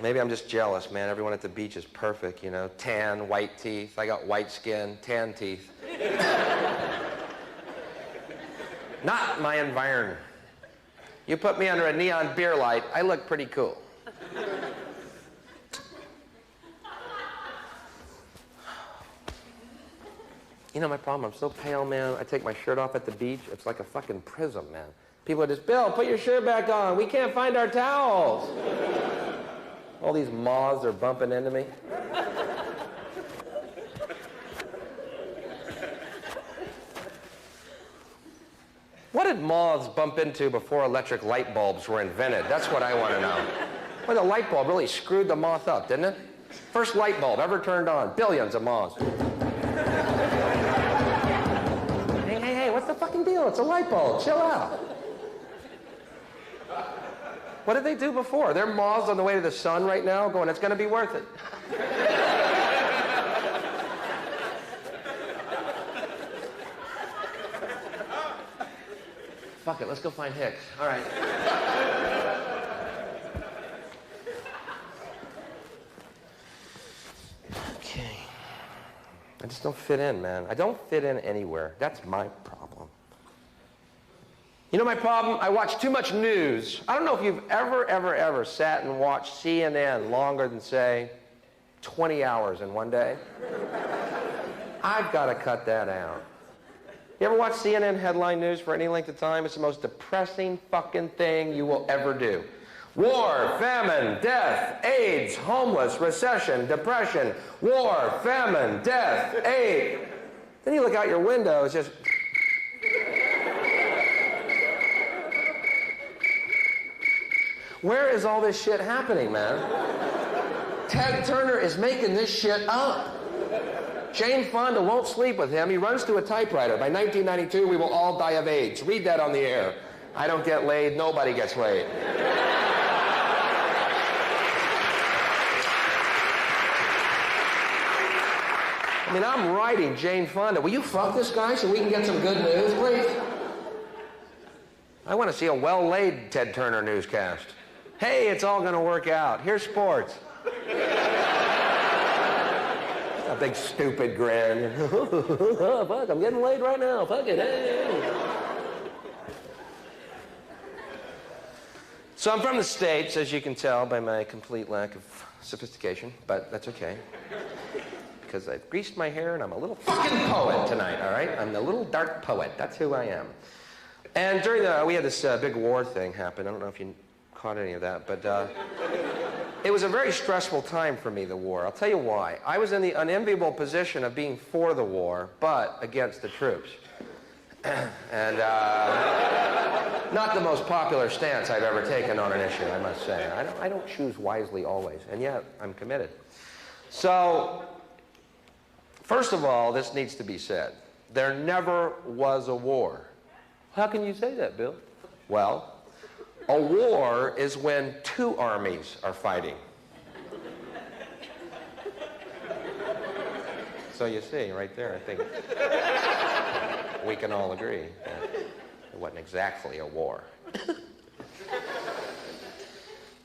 Maybe I'm just jealous, man. Everyone at the beach is perfect, you know. Tan, white teeth. I got white skin, tan teeth. Not my environment. You put me under a neon beer light, I look pretty cool. You know my problem? I'm so pale, man. I take my shirt off at the beach. It's like a fucking prism, man. People are just, Bill, put your shirt back on. We can't find our towels. All these moths are bumping into me. What did moths bump into before electric light bulbs were invented? That's what I want to know. Well, the light bulb really screwed the moth up, didn't it? First light bulb ever turned on. Billions of moths. Hey, what's the fucking deal? It's a light bulb. Chill out. What did they do before? They're moths on the way to the sun right now going, it's going to be worth it. Fuck it, let's go find Hicks. All right. Okay. I just don't fit in, man. I don't fit in anywhere. That's my problem. You know my problem? I watch too much news. I don't know if you've ever sat and watched CNN longer than, say, 20 hours in one day. I've got to cut that out. You ever watch CNN headline news for any length of time? It's the most depressing fucking thing you will ever do. War, famine, death, AIDS, homeless, recession, depression. War, famine, death, AIDS. Then you look out your window, it's just... Where is all this shit happening, man? Ted Turner is making this shit up. Jane Fonda won't sleep with him. He runs to a typewriter. By 1992, we will all die of AIDS. Read that on the air. I don't get laid. Nobody gets laid. I mean, I'm writing Jane Fonda. Will you fuck this guy so we can get some good news, please? I want to see a well-laid Ted Turner newscast. Hey, it's all going to work out. Here's sports. A big stupid grin. Oh, fuck, I'm getting laid right now. Fuck it. Hey. So I'm from the States, as you can tell by my complete lack of sophistication, but that's okay. Because I've greased my hair and I'm a little fucking poet tonight, all right? I'm the little dark poet. That's who I am. And during we had this big war thing happen. I don't know if you caught any of that, but it was a very stressful time for me, the war. I'll tell you why. I was in the unenviable position of being for the war, but against the troops. And not the most popular stance I've ever taken on an issue, I must say. I don't choose wisely always, and yet I'm committed. So, first of all, this needs to be said. There never was a war. How can you say that, Bill? Well, a war is when two armies are fighting. So you see, right there, I think we can all agree that it wasn't exactly a war.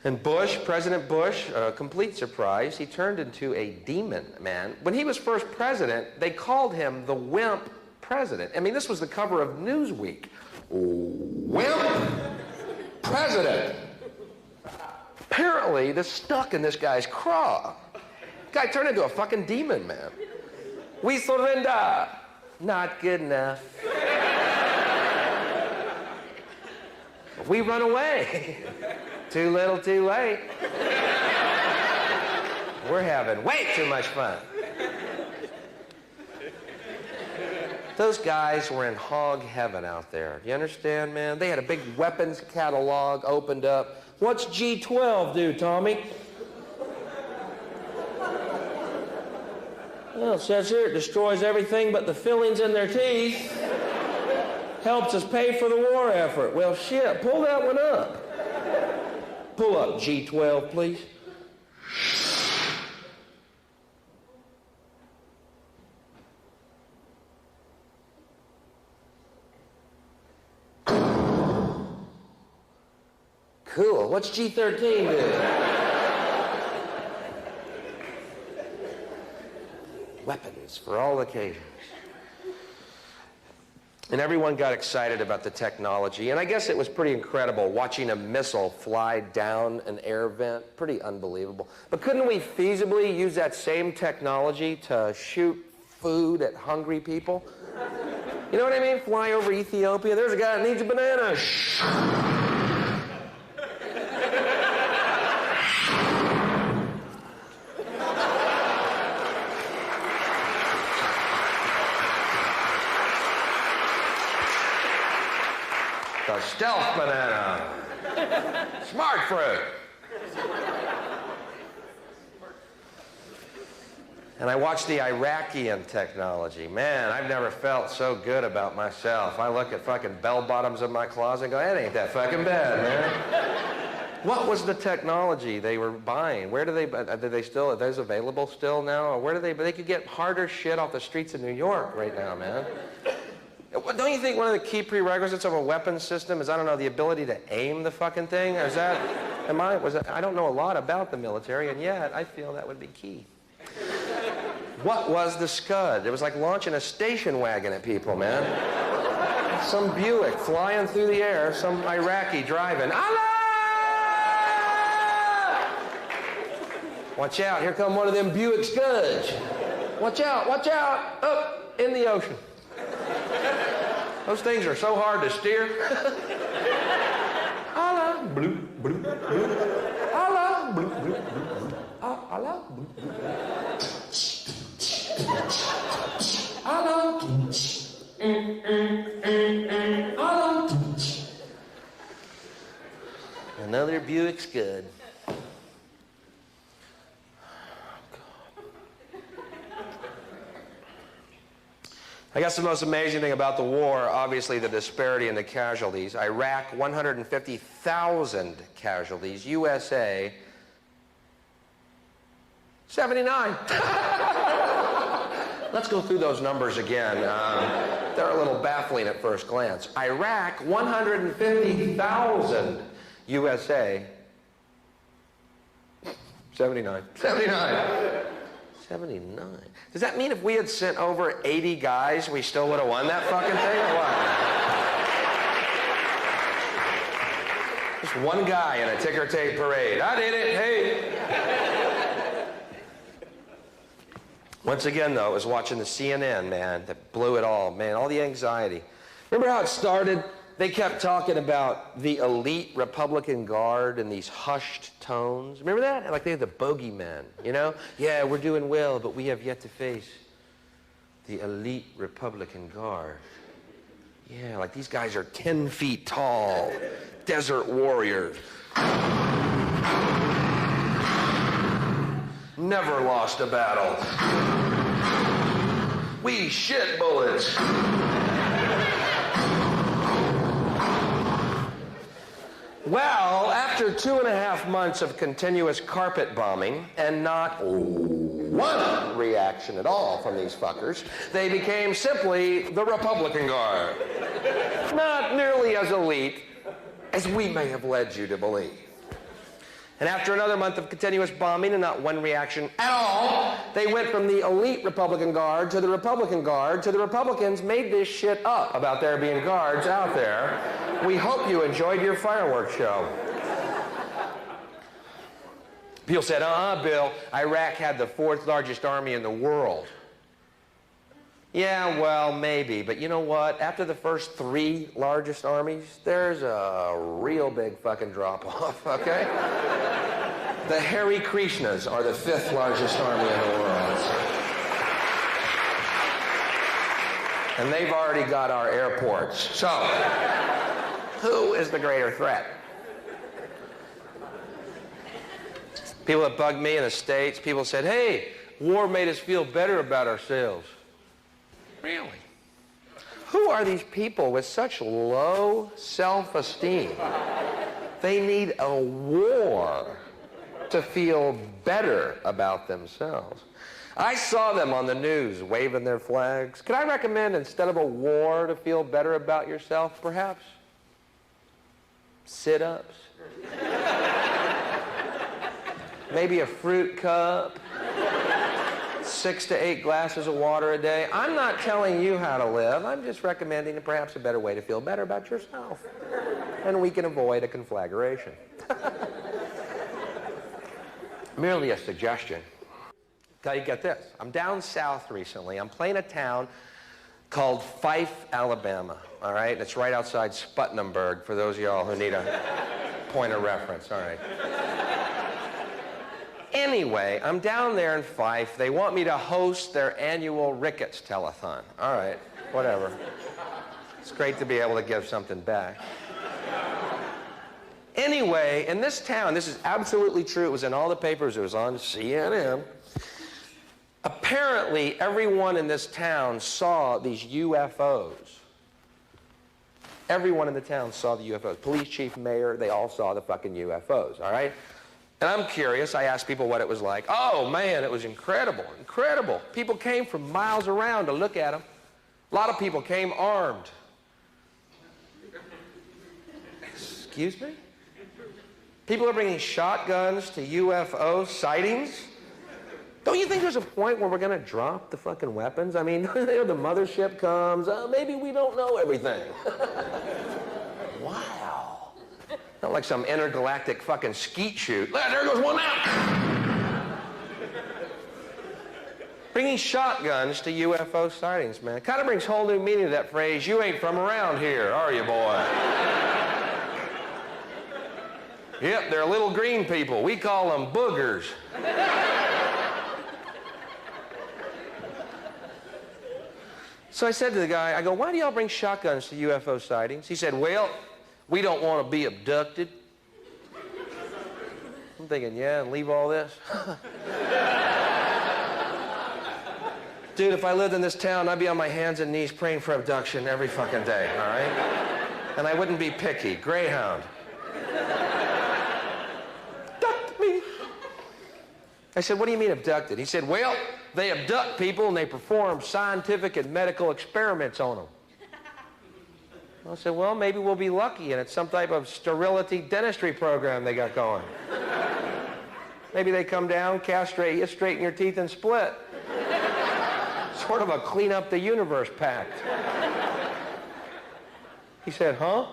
And Bush, President Bush, a complete surprise, he turned into a demon, man. When he was first president, they called him the wimp president. I mean, this was the cover of Newsweek. Wimp president. Apparently, this stuck in this guy's craw. Guy turned into a fucking demon, man. We surrender. Not good enough. We run away. Too little, too late. We're having way too much fun. Those guys were in hog heaven out there. You understand, man? They had a big weapons catalog opened up. What's G12 do, Tommy? Well, it says here it destroys everything but the fillings in their teeth. Helps us pay for the war effort. Well, shit, pull that one up. Pull up G12, please. Cool. What's G13 do? It's for all occasions. And everyone got excited about the technology. And I guess it was pretty incredible watching a missile fly down an air vent. Pretty unbelievable. But couldn't we feasibly use that same technology to shoot food at hungry people? You know what I mean? Fly over Ethiopia. There's a guy that needs a banana. The stealth banana. Smart fruit. And I watched the Iraqian technology. Man, I've never felt so good about myself. I look at fucking bell bottoms in my closet and go, that ain't that fucking bad, man. What was the technology they were buying? Where do they still, are those available still now? Or where do they could get harder shit off the streets of New York right now, man. Don't you think one of the key prerequisites of a weapons system is, I don't know, the ability to aim the fucking thing? Or is that, I don't know a lot about the military, and yet I feel that would be key. What was the Scud? It was like launching a station wagon at people, man. Some Buick flying through the air, some Iraqi driving. Allah! Watch out, here come one of them Buick Scuds. Watch out, up in the ocean. Those things are so hard to steer. Allah, bloop, bloop, bloop. Allah, bloop, bloop, bloop. Allah, bloop, bloop. Allah. Allah. Another Buick Scud. I guess the most amazing thing about the war, obviously the disparity in the casualties. Iraq, 150,000 casualties. USA, 79. Let's go through those numbers again. They're a little baffling at first glance. Iraq, 150,000. USA, 79. 79. Does that mean if we had sent over 80 guys, we still would have won that fucking thing, or what? Just one guy in a ticker tape parade. I did it, hey. Once again, though, I was watching the CNN, man, that blew it all, man, all the anxiety. Remember how it started? They kept talking about the elite Republican Guard in these hushed tones. Remember that? Like they had the bogeymen, you know? Yeah, we're doing well, but we have yet to face the elite Republican Guard. Yeah, like these guys are 10 feet tall, desert warriors. Never lost a battle. We shit bullets. Well, after 2.5 months of continuous carpet bombing and not one reaction at all from these fuckers, they became simply the Republican Guard. Not nearly as elite as we may have led you to believe. And after another month of continuous bombing and not one reaction at all, they went from the elite Republican Guard to the Republican Guard to the Republicans made this shit up about there being guards out there. We hope you enjoyed your fireworks show. People said, Bill, Iraq had the 4th largest army in the world. Yeah, well, maybe. But you know what? After the first 3 largest armies, there's a real big fucking drop-off, okay? The Hare Krishnas are the 5th largest army in the world. And they've already got our airports. So, who is the greater threat? People that bugged me in the States, people said, hey, war made us feel better about ourselves. Really? Who are these people with such low self-esteem? They need a war to feel better about themselves. I saw them on the news waving their flags. Could I recommend, instead of a war to feel better about yourself, perhaps? Sit-ups? Maybe a fruit cup? 6 to 8 glasses of water a day. I'm not telling you how to live. I'm just recommending perhaps a better way to feel better about yourself. And we can avoid a conflagration. Merely a suggestion. Now you get this. I'm down south recently. I'm playing a town called Fife, Alabama. All right? It's right outside Sputnamburg for those of y'all who need a point of reference. All right. Anyway, I'm down there in Fife. They want me to host their annual Ricketts telethon. All right, whatever. It's great to be able to give something back. Anyway, in this town, this is absolutely true. It was in all the papers. It was on CNN. Apparently, everyone in this town saw these UFOs. Everyone in the town saw the UFOs. Police chief, mayor, they all saw the fucking UFOs, all right? And I'm curious. I asked people what it was like. Oh, man, it was incredible, incredible. People came from miles around to look at them. A lot of people came armed. Excuse me? People are bringing shotguns to UFO sightings? Don't you think there's a point where we're going to drop the fucking weapons? I mean, the mothership comes. Maybe we don't know everything. Wow. Not like some intergalactic fucking skeet shoot. There goes one out. Bringing shotguns to UFO sightings, man. Kind of brings whole new meaning to that phrase, you ain't from around here, are you, boy? Yep, they're little green people. We call them boogers. So I said to the guy, I go, why do y'all bring shotguns to UFO sightings? He said, well, we don't want to be abducted. I'm thinking, yeah, and leave all this? Dude, if I lived in this town, I'd be on my hands and knees praying for abduction every fucking day, all right? And I wouldn't be picky. Greyhound. Abduct me. I said, what do you mean abducted? He said, well, they abduct people and they perform scientific and medical experiments on them. I said, well, maybe we'll be lucky and it's some type of sterility dentistry program they got going. Maybe they come down, castrate you, straighten your teeth, and split. Sort of a clean up the universe pact. He said, huh?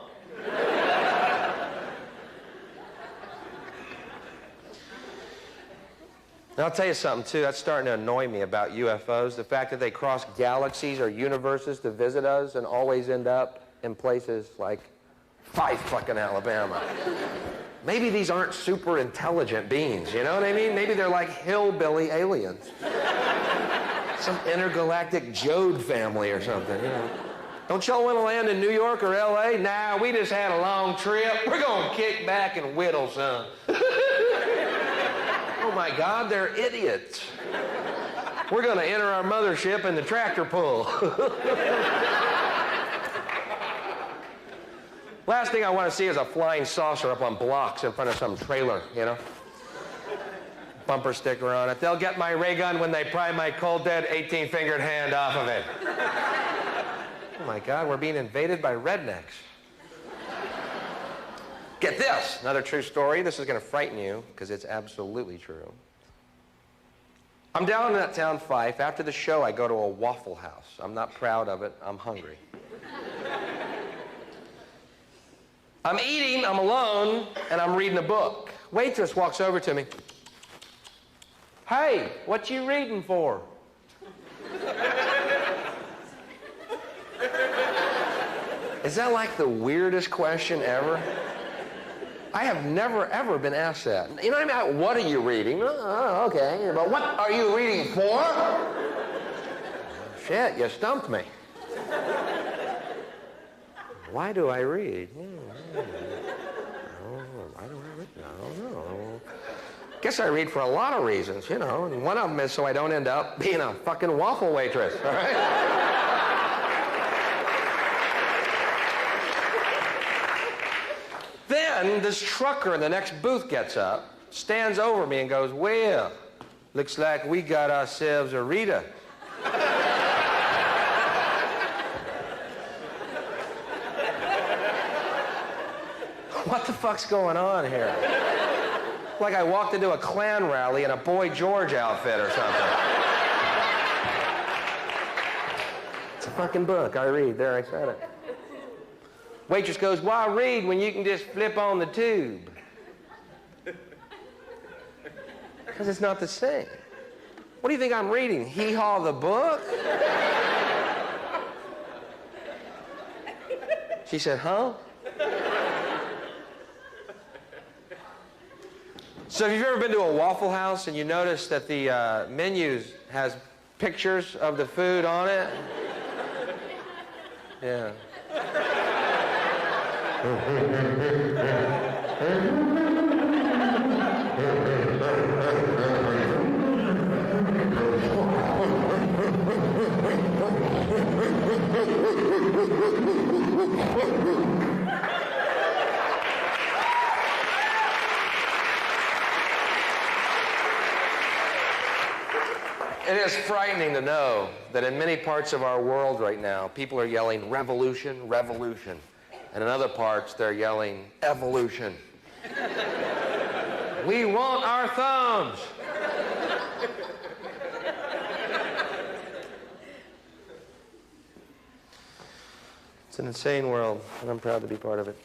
And I'll tell you something, too. That's starting to annoy me about UFOs. The fact that they cross galaxies or universes to visit us and always end up in places like Fife, fucking Alabama. Maybe these aren't super intelligent beings, you know what I mean? Maybe they're like hillbilly aliens. Some intergalactic Jode family or something, you know. Don't y'all want to land in New York or L.A.? Nah, we just had a long trip. We're going to kick back and whittle some. Oh, my God, they're idiots. We're going to enter our mothership in the tractor pull. Last thing I want to see is a flying saucer up on blocks in front of some trailer, you know. Bumper sticker on it. They'll get my ray gun when they pry my cold, dead, 18-fingered hand off of it. Oh, my God, we're being invaded by rednecks. Get this, another true story. This is going to frighten you because it's absolutely true. I'm down in that town, Fife. After the show, I go to a Waffle House. I'm not proud of it. I'm hungry. I'm eating, I'm alone, and I'm reading a book. Waitress walks over to me. Hey, what you reading for? Is that like the weirdest question ever? I have never, ever been asked that. You know what I mean? What are you reading? Oh, okay. But what are you reading for? Shit, you stumped me. Why do I read? Why do I read? I don't know. Guess I read for a lot of reasons, you know, and one of them is so I don't end up being a fucking waffle waitress, all right? Then this trucker in the next booth gets up, stands over me and goes, well, looks like we got ourselves a Rita. What the fuck's going on here? Like I walked into a Klan rally in a Boy George outfit or something. a fucking book. I read. There, I said it. Waitress goes, why read when you can just flip on the tube? Because it's not the same. What do you think I'm reading? Hee-Haw the book? She said, huh? So have you ever been to a Waffle House and you notice that the menu has pictures of the food on it? Yeah. It is frightening to know that in many parts of our world right now, people are yelling revolution, revolution. And in other parts, they're yelling evolution. We want our thumbs. It's an insane world, and I'm proud to be part of it.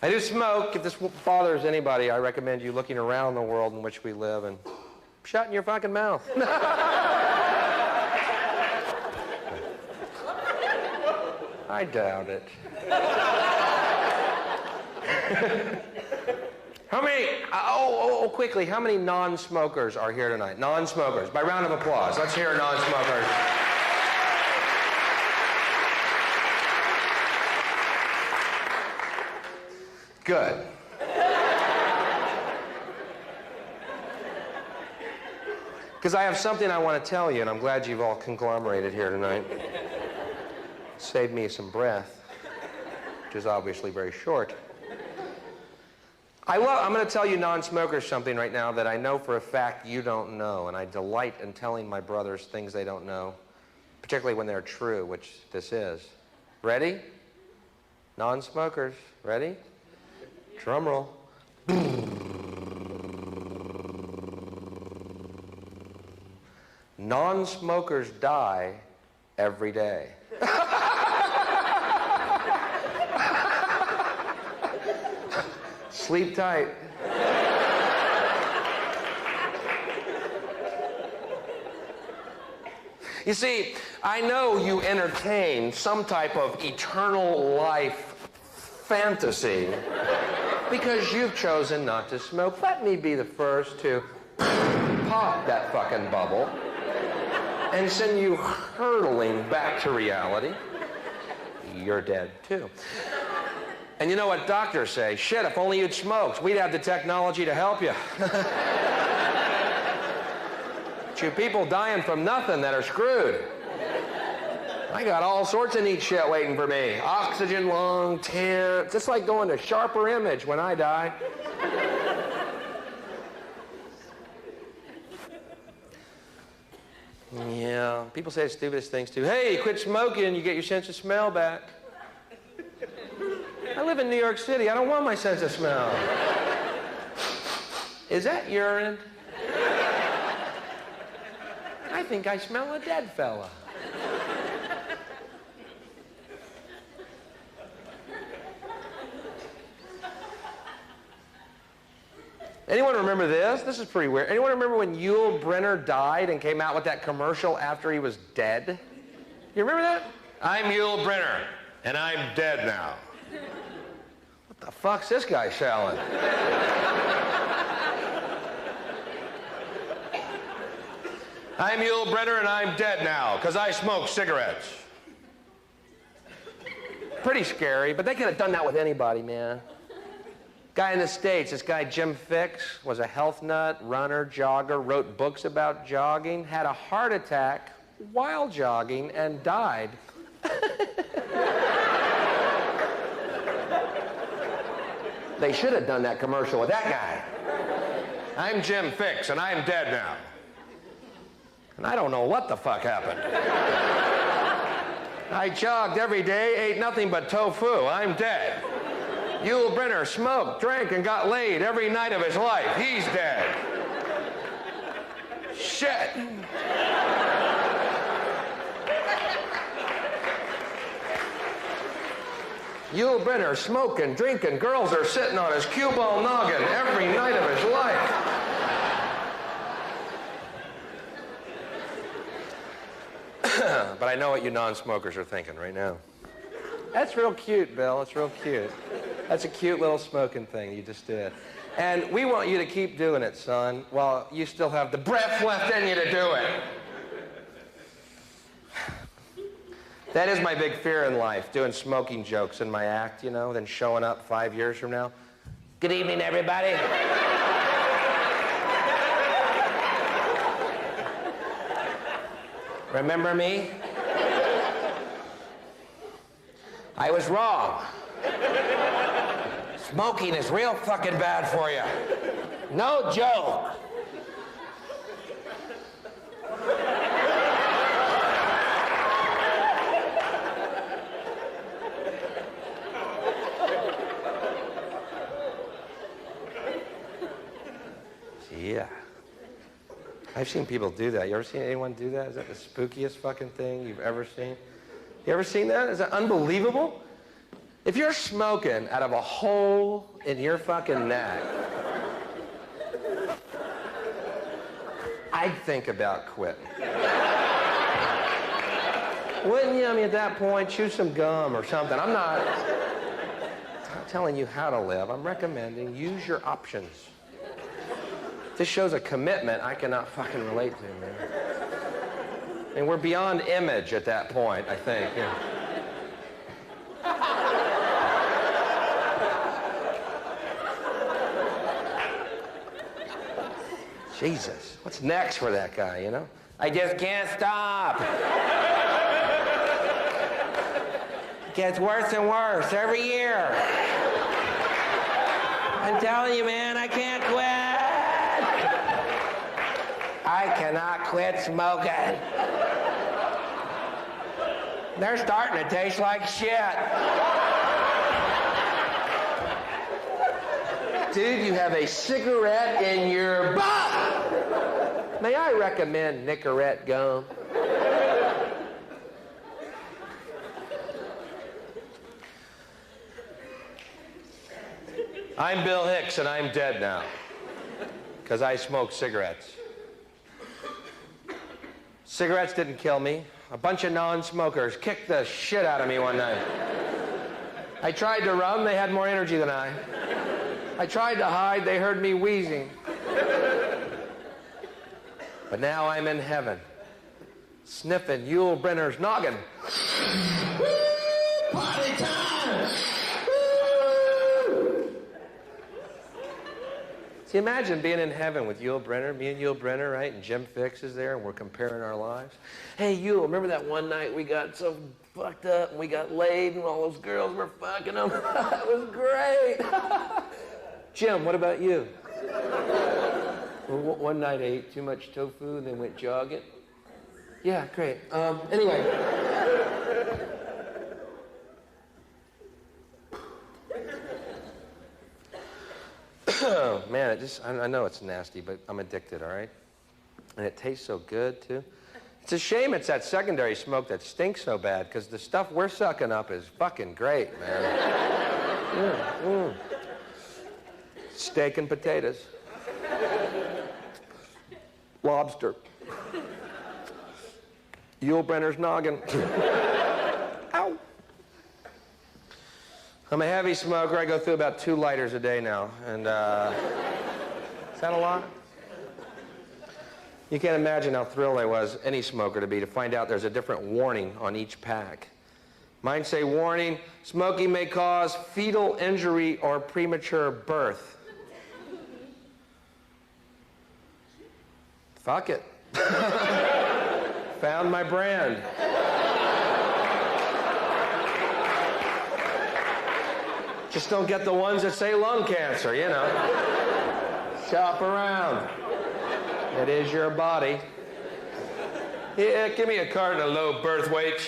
I do smoke. If this bothers anybody, I recommend you looking around the world in which we live and shutting your fucking mouth. I doubt it. How many, quickly, how many non-smokers are here tonight? Non-smokers, by round of applause. Let's hear non-smokers. Good. Because I have something I want to tell you, and I'm glad you've all conglomerated here tonight. Saved me some breath, which is obviously very short. I'm going to tell you non-smokers something right now that I know for a fact you don't know, and I delight in telling my brothers things they don't know, particularly when they're true, which this is. Ready? Non-smokers. Ready? Drum roll. Non-smokers die every day. Sleep tight. You see, I know you entertain some type of eternal life fantasy because you've chosen not to smoke. Let me be the first to pop that fucking bubble and send you hurtling back to reality. You're dead, too. And you know what doctors say? Shit, if only you'd smoked, we'd have the technology to help you. But you people dying from nothing that are screwed. I got all sorts of neat shit waiting for me. Oxygen lung, tent. It's like going to sharper image when I die. Yeah, people say the stupidest things too. Hey, quit smoking, you get your sense of smell back. I live in New York City. I don't want my sense of smell. Is that urine? I think I smell a dead fella. Anyone remember this? This is pretty weird. Anyone remember when Yul Brynner died and came out with that commercial after he was dead? You remember that? I'm Yul Brynner, and I'm dead now. What the fuck's this guy selling? I'm Yul Brynner, and I'm dead now, because I smoke cigarettes. Pretty scary, but they could have done that with anybody, man. Guy in the States, this guy Jim Fix, was a health nut, runner, jogger, wrote books about jogging, had a heart attack while jogging, and died. They should have done that commercial with that guy. I'm Jim Fix, and I'm dead now. And I don't know what the fuck happened. I jogged every day, ate nothing but tofu. I'm dead. Yul Brynner smoked, drank, and got laid every night of his life. He's dead. Shit. Yul Brynner smoking, drinking, girls are sitting on his cue ball noggin every night of his life. But I know what you non-smokers are thinking right now. That's real cute, Bill. It's real cute. That's a cute little smoking thing you just did. And we want you to keep doing it, son, while you still have the breath left in you to do it. That is my big fear in life, doing smoking jokes in my act, you know, then showing up 5 years from now. Good evening, everybody. Remember me? I was wrong. Smoking is real fucking bad for you. No joke. Yeah. I've seen people do that. You ever seen anyone do that? Is that the spookiest fucking thing you've ever seen? You ever seen that? Is that unbelievable? If you're smoking out of a hole in your fucking neck, I'd think about quitting. Wouldn't you? I mean, at that point, chew some gum or something. I'm not telling you how to live. I'm recommending use your options. This shows a commitment I cannot fucking relate to, man. And we're beyond image at that point, I think. Yeah. Jesus, what's next for that guy, you know? I just can't stop. It gets worse and worse every year. I'm telling you, man, I can't quit. I cannot quit smoking. They're starting to taste like shit. Dude, you have a cigarette in your butt. May I recommend Nicorette gum? I'm Bill Hicks, and I'm dead now because I smoke cigarettes. Cigarettes didn't kill me. A bunch of non-smokers kicked the shit out of me one night. I tried to run, they had more energy than I. I tried to hide, they heard me wheezing. But now I'm in heaven, sniffing Yul Brynner's noggin. Woo! Party time! Woo! See, imagine being in heaven with Yul Brynner, me and Yul Brynner, right? And Jim Fix is there, and we're comparing our lives. Hey, Yul, remember that one night we got so fucked up, and we got laid, and all those girls were fucking them? That was great. Jim, what about you? Well, one night I ate too much tofu and then went jogging. Yeah, great. Anyway. Man, I know it's nasty, but I'm addicted, all right? And it tastes so good, too. It's a shame it's that secondary smoke that stinks so bad, because the stuff we're sucking up is fucking great, man. Steak and potatoes. Lobster. Yul Brynner's noggin. Ow. I'm a heavy smoker. I go through about 2 lighters a day now. And, is that a lot? You can't imagine how thrilled I was, any smoker, to find out there's a different warning on each pack. Mine say, warning, smoking may cause fetal injury or premature birth. Fuck it. Found my brand. Just don't get the ones that say lung cancer, you know. Shop around. It is your body. Yeah, give me a carton of low birth weights.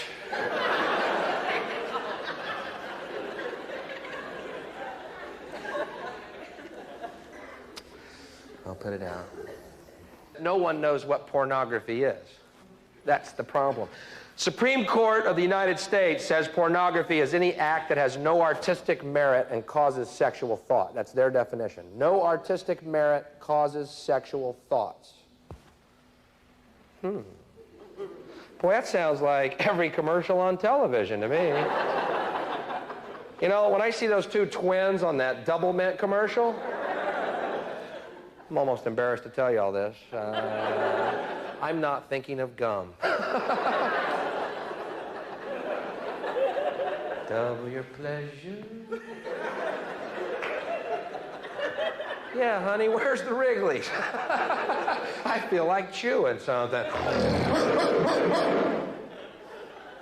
I'll put it out. No one knows what pornography is. That's the problem. Supreme Court of the United States says pornography is any act that has no artistic merit and causes sexual thought. That's their definition. No artistic merit causes sexual thoughts. Boy, that sounds like every commercial on television to me. You know, when I see those two twins on that Double Mint commercial, I'm almost embarrassed to tell you all this. I'm not thinking of gum. Double your pleasure. Yeah, honey, where's the Wrigley's? I feel like chewing something.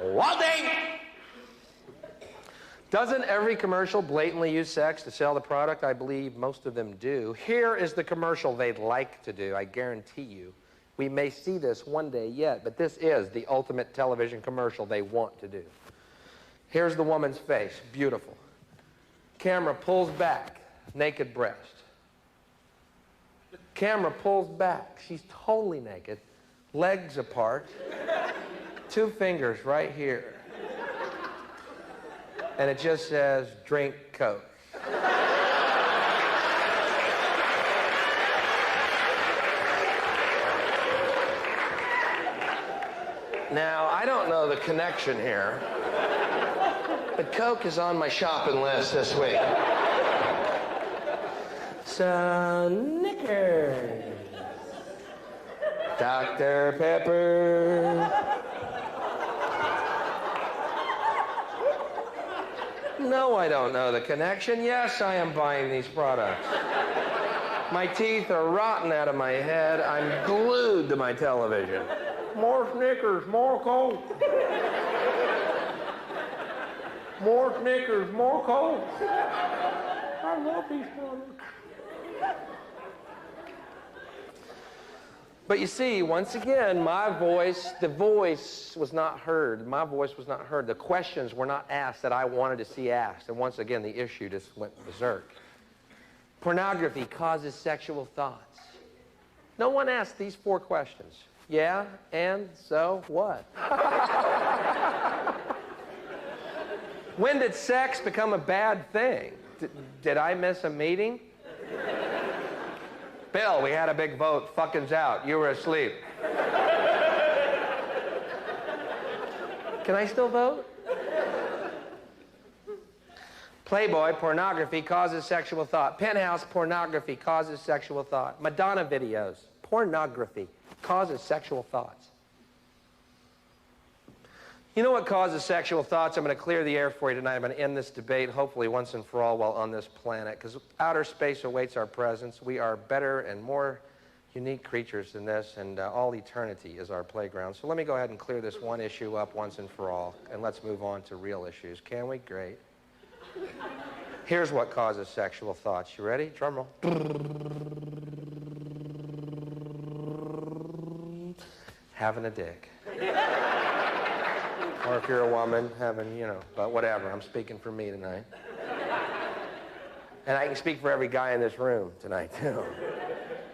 Walden! Doesn't every commercial blatantly use sex to sell the product? I believe most of them do. Here is the commercial they'd like to do, I guarantee you. We may see this one day yet, but this is the ultimate television commercial they want to do. Here's the woman's face, beautiful. Camera pulls back, naked breast. Camera pulls back, she's totally naked, legs apart, 2 fingers right here. And it just says, drink Coke. Now, I don't know the connection here, but Coke is on my shopping list this week. So, Snickers, Dr. Pepper. No, I don't know the connection. Yes, I am buying these products. My teeth are rotten out of my head. I'm glued to my television. More Snickers, more Coke. More Snickers, more Coke. I love these products. But you see, once again, the voice was not heard. My voice was not heard. The questions were not asked that I wanted to see asked. And once again, the issue just went berserk. Pornography causes sexual thoughts. No one asked these 4 questions. Yeah, and so what? When did sex become a bad thing? Did I miss a meeting? Bill, we had a big vote. Fucking's out. You were asleep. Can I still vote? Playboy, pornography causes sexual thought. Penthouse, pornography causes sexual thought. Madonna videos, pornography causes sexual thoughts. You know what causes sexual thoughts? I'm going to clear the air for you tonight. I'm going to end this debate, hopefully once and for all, while on this planet, because outer space awaits our presence. We are better and more unique creatures than this, and all eternity is our playground. So let me go ahead and clear this one issue up once and for all, and let's move on to real issues. Can we? Great. Here's what causes sexual thoughts. You ready? Drum roll. Having a dick. Or if you're a woman, having, but whatever. I'm speaking for me tonight. And I can speak for every guy in this room tonight, too.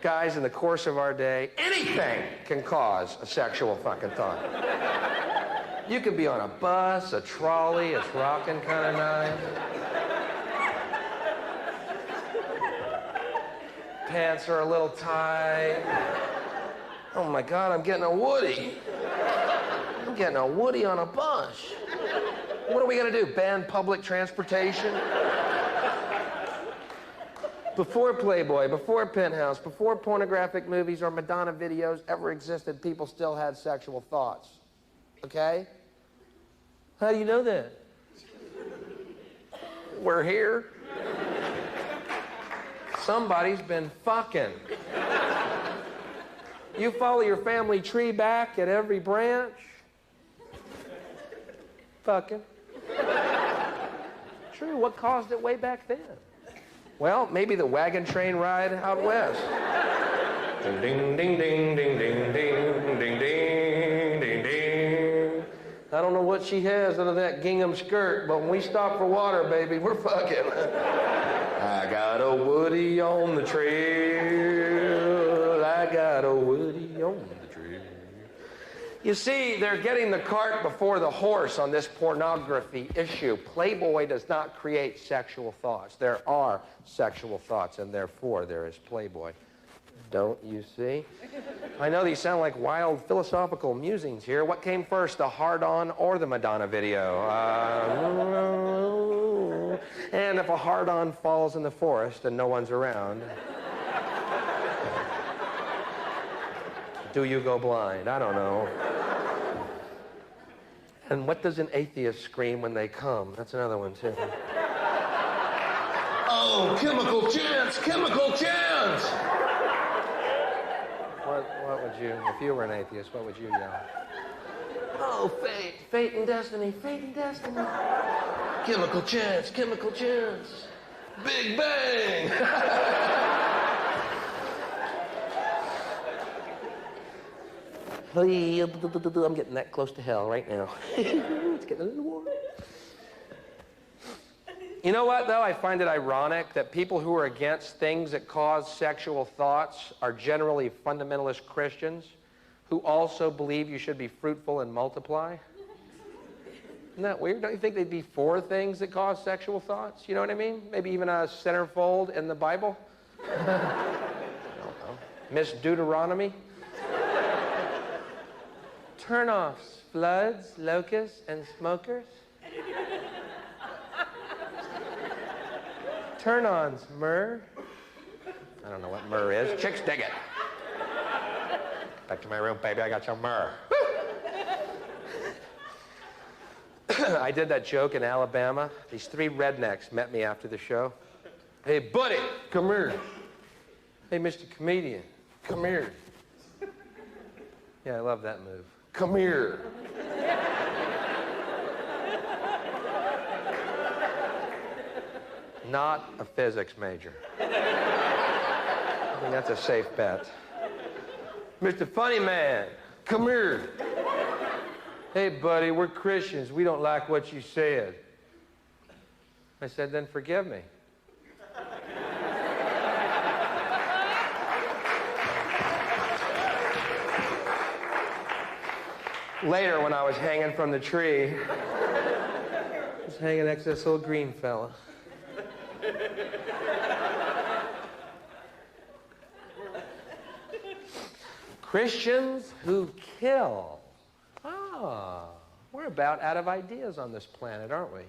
Guys, in the course of our day, anything can cause a sexual fucking thought. You could be on a bus, a trolley, it's rocking kind of nice. Pants are a little tight. Oh my God, I'm getting a Woody. I'm getting a Woody on a bus. What are we going to do, ban public transportation? Before Playboy, before Penthouse, before pornographic movies or Madonna videos ever existed, people still had sexual thoughts. Okay? How do you know that? We're here. Somebody's been fucking. You follow your family tree back at every branch. Fucking. True, what caused it way back then? Well, maybe the wagon train ride out west. Ding, ding, ding, ding, ding, ding, ding, ding, ding, ding, ding. I don't know what she has under that gingham skirt, but when we stop for water, baby, we're fucking. I got a Woody on the trail. I got a Woody on the trail. You see, they're getting the cart before the horse on this pornography issue. Playboy does not create sexual thoughts. There are sexual thoughts, and therefore there is Playboy. Don't you see? I know these sound like wild philosophical musings here. What came first, the hard-on or the Madonna video? And if a hard-on falls in the forest and no one's around, do you go blind? I don't know. And what does an atheist scream when they come? That's another one, too. Oh, chemical chance! Chemical chance! What would you, if you were an atheist, what would you yell? Oh, fate, fate and destiny, fate and destiny. Chemical chance, chemical chance. Big bang! I'm getting that close to hell right now. It's getting a little warm. You know what, though? I find it ironic that people who are against things that cause sexual thoughts are generally fundamentalist Christians who also believe you should be fruitful and multiply. Isn't that weird? Don't you think they'd be for things that cause sexual thoughts? You know what I mean? Maybe even a centerfold in the Bible? I don't know. Miss Deuteronomy? Turn-offs, floods, locusts, and smokers? Turn-ons, myrrh. I don't know what myrrh is. Chicks dig it. Back to my room, baby. I got some myrrh. I did that joke in Alabama. These three rednecks met me after the show. Hey, buddy, come here. Hey, Mr. Comedian, come here. Yeah, I love that move. Come here. Not a physics major. I think that's a safe bet. Mr. Funny Man, come here. Hey, buddy, we're Christians. We don't like what you said. I said, then forgive me. Later, when I was hanging from the tree, I was hanging next to this little green fella. Christians who kill. Ah, we're about out of ideas on this planet, aren't we?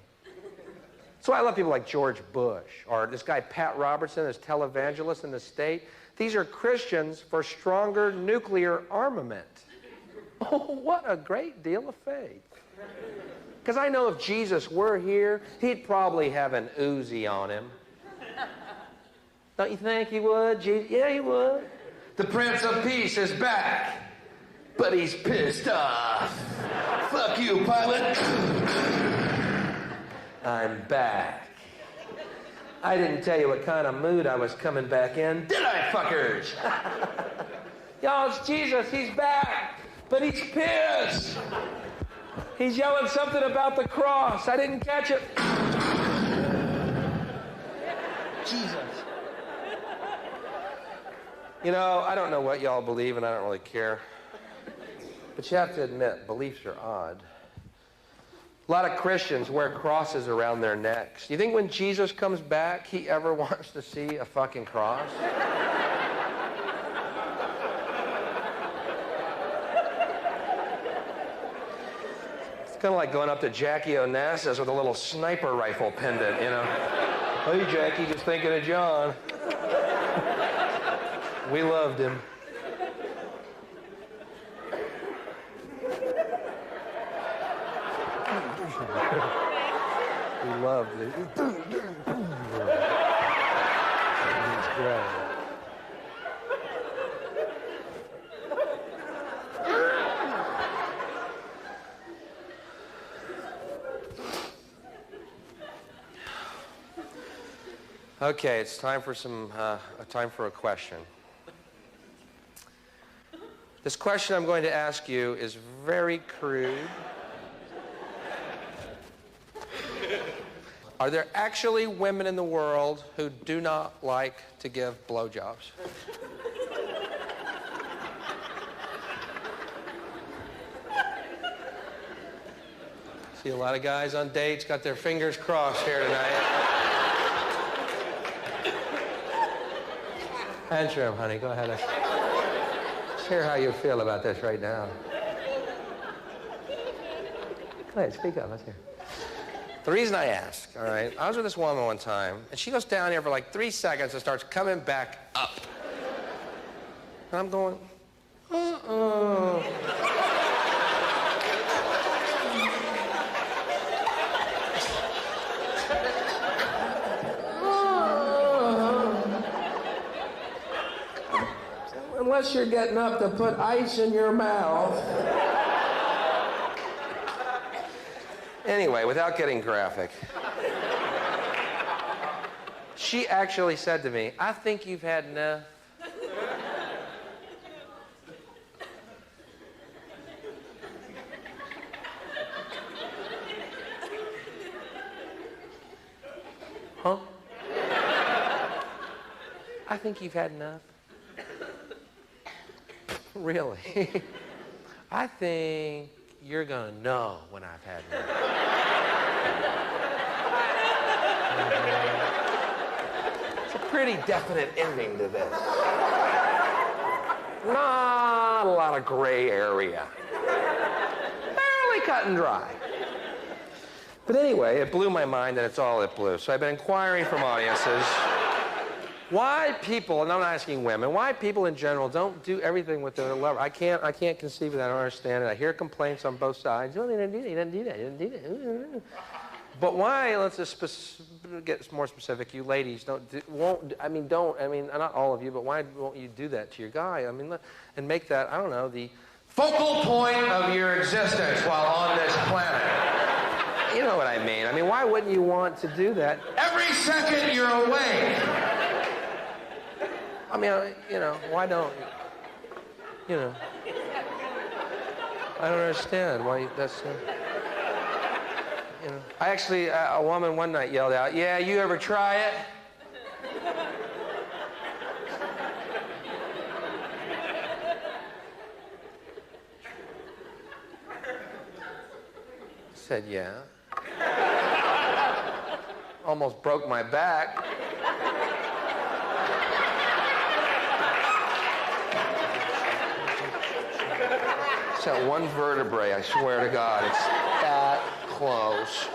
That's why I love people like George Bush or this guy Pat Robertson, this televangelist in the state. These are Christians for stronger nuclear armament. Oh, what a great deal of faith. Because I know if Jesus were here, he'd probably have an Uzi on him. Don't you think he would? Yeah, he would. The Prince of Peace is back, but he's pissed off. Fuck you, pilot. I'm back. I didn't tell you what kind of mood I was coming back in, did I, fuckers? Y'all, it's Jesus. He's back, but he's pissed. He's yelling something about the cross. I didn't catch it. Jesus. You know, I don't know what y'all believe, and I don't really care. But you have to admit, beliefs are odd. A lot of Christians wear crosses around their necks. You think when Jesus comes back, he ever wants to see a fucking cross? It's kind of like going up to Jackie Onassis with a little sniper rifle pendant, you know. Hey, Jackie, just thinking of John. We loved him. We loved it. He's great. Okay, it's time for a question. This question I'm going to ask you is very crude. Are there actually women in the world who do not like to give blowjobs? See a lot of guys on dates got their fingers crossed here tonight. Answer him, honey. Go ahead. Let's hear how you feel about this right now. Go ahead, speak up. Let's hear. The reason I ask, all right, I was with this woman one time, and she goes down here for like 3 seconds and starts coming back up. And I'm going, unless you're getting up to put ice in your mouth. Anyway, without getting graphic, she actually said to me, I think you've had enough. Huh? I think you've had enough. Really? I think you're gonna know when I've had enough. It's a pretty definite ending to this. Not a lot of gray area. Fairly cut and dry. But anyway, it blew my mind, and it's all it blew. So I've been inquiring from audiences why people, and I'm not asking women, why people in general don't do everything with their lover. I can't conceive of that. I don't understand it. I hear complaints on both sides. Oh, they didn't do that. He didn't do that. He didn't do that. But why? Let's just get more specific. You ladies not all of you, but why won't you do that to your guy? I mean, and make that, I don't know, the focal point of your existence while on this planet. You know what I mean. I mean, why wouldn't you want to do that every second you're awake? I mean, you know, why don't, you know, I don't understand why that's, you know. I actually, a woman one night yelled out, yeah, you ever try it? I said, yeah. Almost broke my back. It's that one vertebrae, I swear to God. It's that close.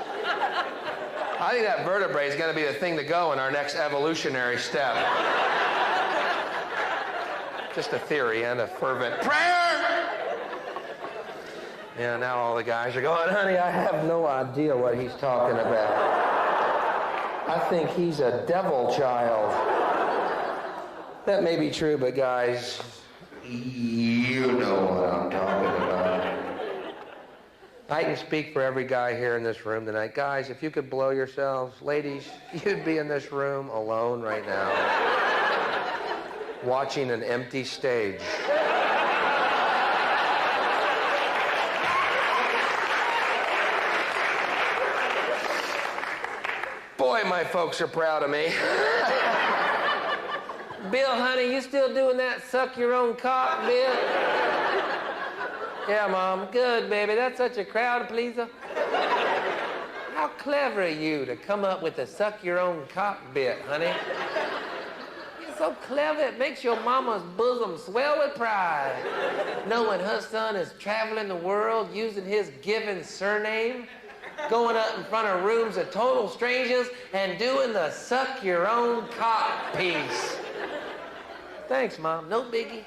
I think that vertebrae is going to be the thing to go in our next evolutionary step. Just a theory and a fervent prayer. Yeah, now all the guys are going, honey, I have no idea what he's talking about. I think he's a devil child. That may be true, but guys, you know what I'm talking about. I can speak for every guy here in this room tonight. Guys, if you could blow yourselves, ladies, you'd be in this room alone right now, watching an empty stage. Boy, my folks are proud of me. Bill, honey, you still doing that suck your own cock, Bill? Yeah, Mom. Good, baby. That's such a crowd pleaser. How clever of you to come up with the suck your own cock bit, honey. You're so clever, it makes your mama's bosom swell with pride. Knowing her son is traveling the world using his given surname, going up in front of rooms of total strangers and doing the suck your own cock piece. Thanks, Mom. No biggie.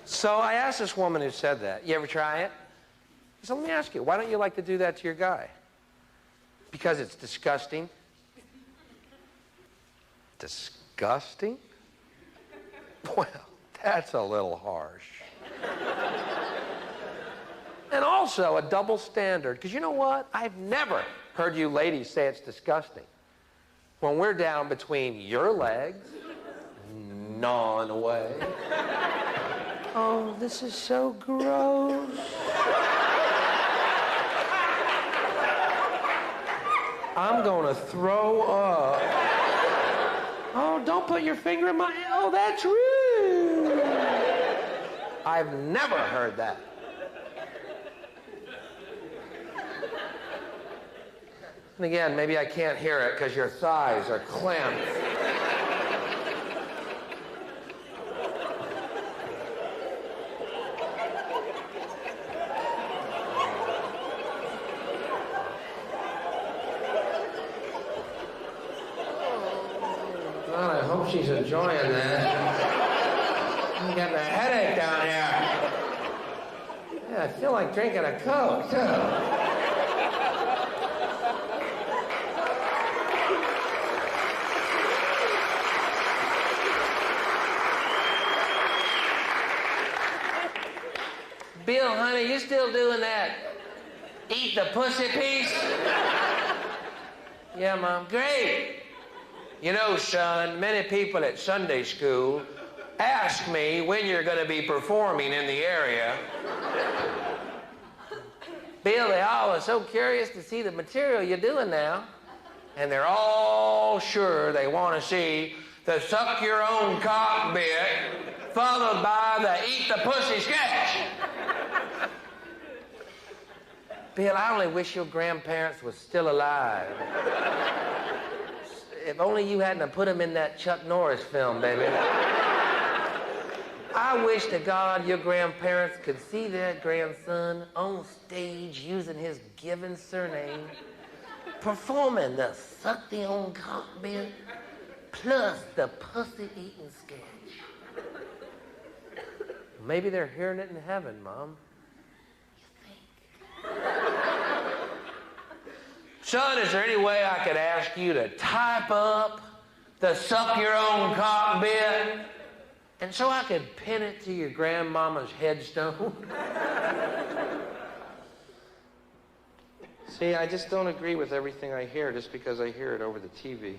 So I asked this woman who said that, you ever try it? I said, let me ask you, why don't you like to do that to your guy? Because it's disgusting. Disgusting? Well, that's a little harsh. And also a double standard, because you know what? I've never heard you ladies say it's disgusting when we're down between your legs, gnawing away. Oh, this is so gross. I'm gonna throw up. Oh, don't put your finger in my... Oh, that's rude. I've never heard that. And again, maybe I can't hear it because your thighs are clamped. God, I hope she's enjoying that. I'm getting a headache down here. Yeah, I feel like drinking a Coke, too. Bill, honey, you still doing that eat the pussy piece? Yeah, Mom. Great. You know, son, many people at Sunday school ask me when you're going to be performing in the area. Bill, they all are so curious to see the material you're doing now. And they're all sure they want to see the suck your own cock bit followed by the eat the pussy sketch. Bill, I only wish your grandparents were still alive. If only you hadn't put them in that Chuck Norris film, baby. I wish to God your grandparents could see their grandson on stage using his given surname, performing the suck the own cock bit plus the pussy eating sketch. Maybe they're hearing it in heaven, Mom. Son, is there any way I could ask you to type up the suck your own cock bit, and so I could pin it to your grandmama's headstone? See, I just don't agree with everything I hear just because I hear it over the TV.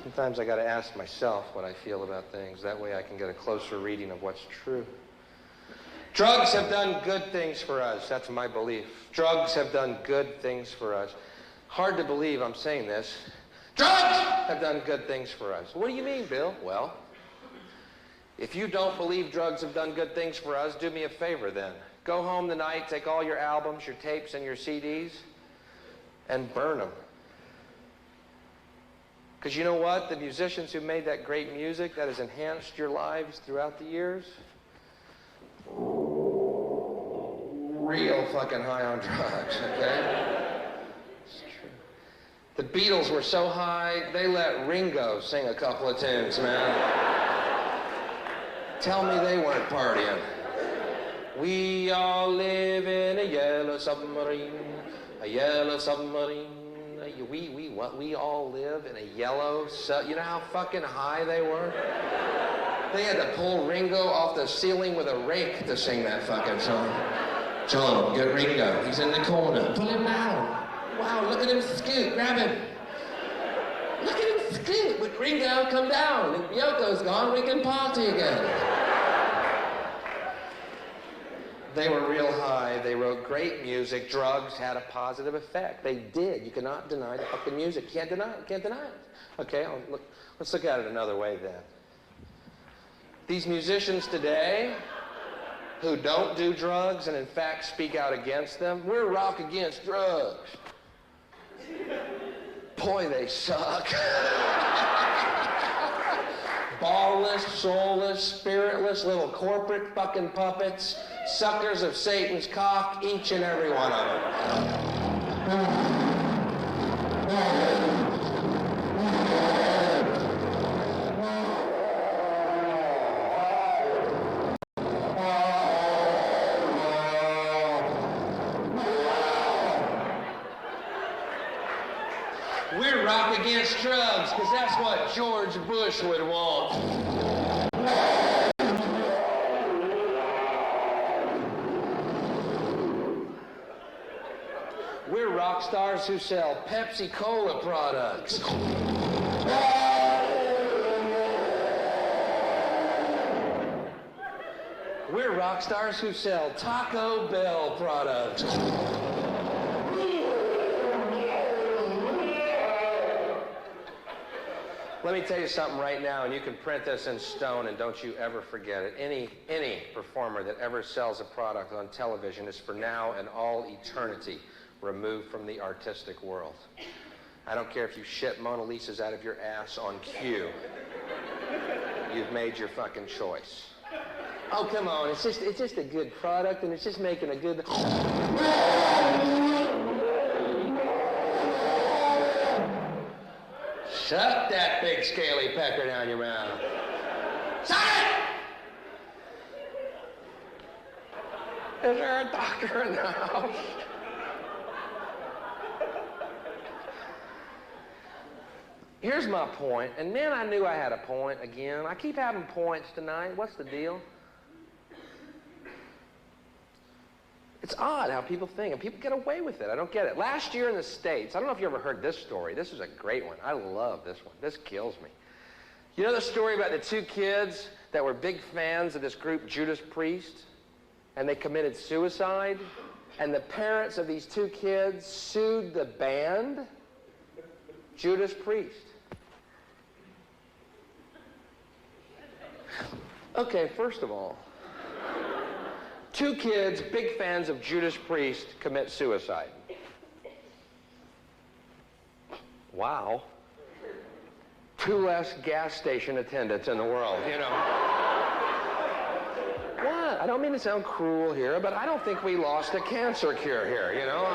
Sometimes I got to ask myself what I feel about things. That way I can get a closer reading of what's true. Drugs have done good things for us. That's my belief. Drugs have done good things for us. Hard to believe I'm saying this. Drugs have done good things for us. What do you mean, Bill? Well, if you don't believe drugs have done good things for us, do me a favor then. Go home tonight, take all your albums, your tapes, and your CDs, and burn them. Because you know what? The musicians who made that great music that has enhanced your lives throughout the years, real fucking high on drugs, okay? It's true. The Beatles were so high, they let Ringo sing a couple of tunes, man. Tell me they weren't partying. We all live in a yellow submarine, a yellow submarine. We all live in a yellow you know how fucking high they were? They had to pull Ringo off the ceiling with a rake to sing that fucking song. John, get Ringo. He's in the corner. Pull him down. Wow, look at him scoot. Grab him. Look at him scoot. With Ringo, come down. If Yoko's gone, we can party again. They were real high. They wrote great music. Drugs had a positive effect. They did. You cannot deny the fucking music. You can't deny it. You can't deny it. Okay, let's look at it another way then. These musicians today who don't do drugs and in fact speak out against them, we're rock against drugs. Boy, they suck. Ballless, soulless, spiritless little corporate fucking puppets, suckers of Satan's cock, each and every one of them. We're rock against drugs, because that's what George Bush would want. We're rock stars who sell Pepsi Cola products. We're rock stars who sell Taco Bell products. Let me tell you something right now, and you can print this in stone, and don't you ever forget it. Any performer that ever sells a product on television is for now and all eternity removed from the artistic world. I don't care if you shit Mona Lisas out of your ass on cue. You've made your fucking choice. Oh, come on, it's just a good product, and it's just making a good... Shut that big scaly pecker down your mouth. Shut it! Is there a doctor in the house? Here's my point, and man, I knew I had a point again. I keep having points tonight. What's the deal? It's odd how people think, and people get away with it. I don't get it. Last year in the States, I don't know if you ever heard this story. This is a great one. I love this one. This kills me. You know the story about the two kids that were big fans of this group, Judas Priest, and they committed suicide? And the parents of these two kids sued the band, Judas Priest. Okay, first of all, two kids, big fans of Judas Priest, commit suicide. Wow. Two less gas station attendants in the world, you know. What? I don't mean to sound cruel here, but I don't think we lost a cancer cure here, you know.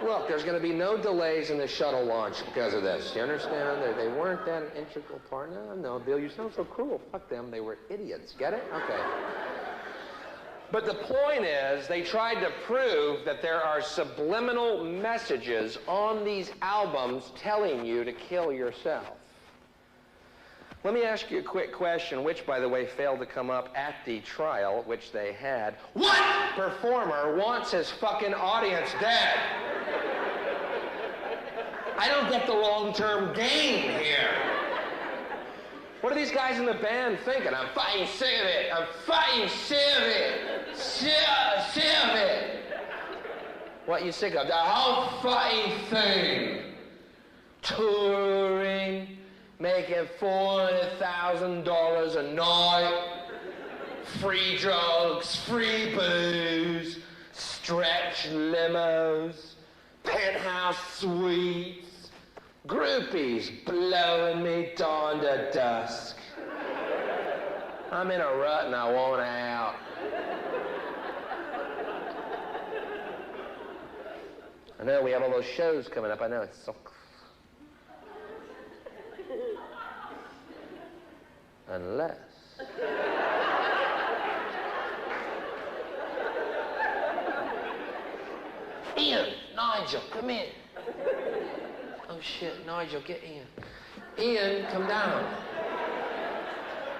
Look, there's going to be no delays in the shuttle launch because of this. You understand? They weren't that an integral part. No, Bill, you sound so cruel. Fuck them. They were idiots. Get it? Okay. But the point is, they tried to prove that there are subliminal messages on these albums telling you to kill yourself. Let me ask you a quick question, which, by the way, failed to come up at the trial, which they had. What performer wants his fucking audience dead? I don't get the long-term gain here. What are these guys in the band thinking? I'm fucking sick of it. I'm fucking sick of it. Sick of it. What you sick of? The whole fucking thing. Touring, making $400,000 a night, free drugs, free booze, stretch limos, penthouse suites, groupies blowing me dawn to dusk. I'm in a rut and I want out. I know we have all those shows coming up. I know it's so... Unless... Ian, Nigel, come in. Oh shit, Nigel, get Ian. Ian, come down.